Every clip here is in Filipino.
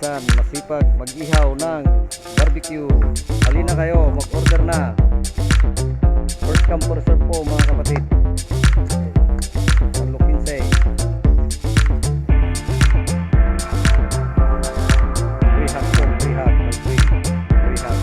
pinsan masipag mag-ihaw ng barbecue. Halina kayo, mag-order na. First come first serve po mga kapatid. San Luquense. Free hug po, free hug. Free hug.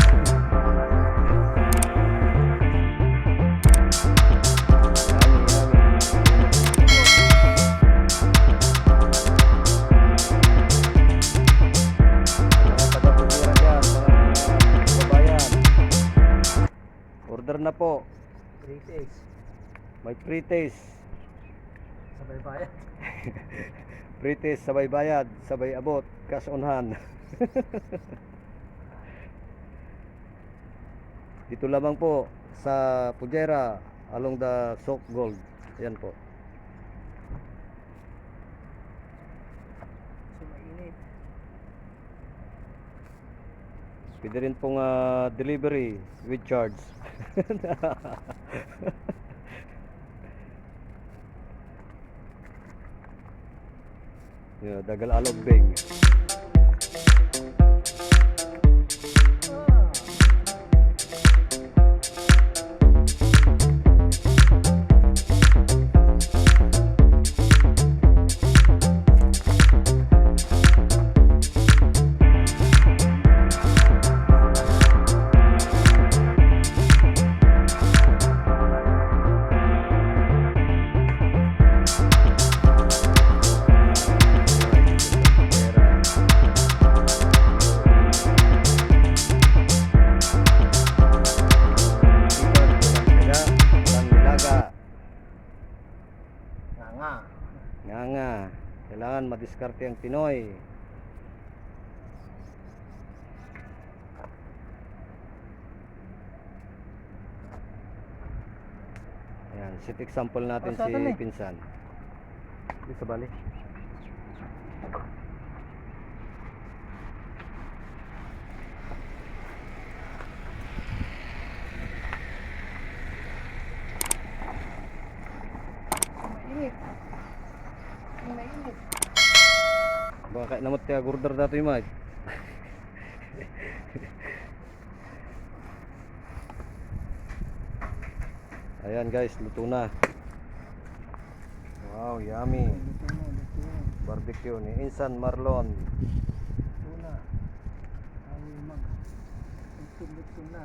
Order na po. Pre-taste. May pre-taste. Sabay bayad. Pre-taste, sabay bayad, sabay abot, cash on hand. Dito lamang po sa Pujera along the Soak Gold. Ayan po. So mainit. Pwede rin pong delivery with charge. Yeah, Dagal Alog Beng. Nga. Kailangan madiskarte ang Pinoy. Ayan, set example natin si pinsan. Di sa bali. Mainit. Mainit. Baka namot kaya gurder dato yung mic. Ayan guys, luto na. Wow, yummy. Barbecue ni Insan Marlon. Luto na. Luto na.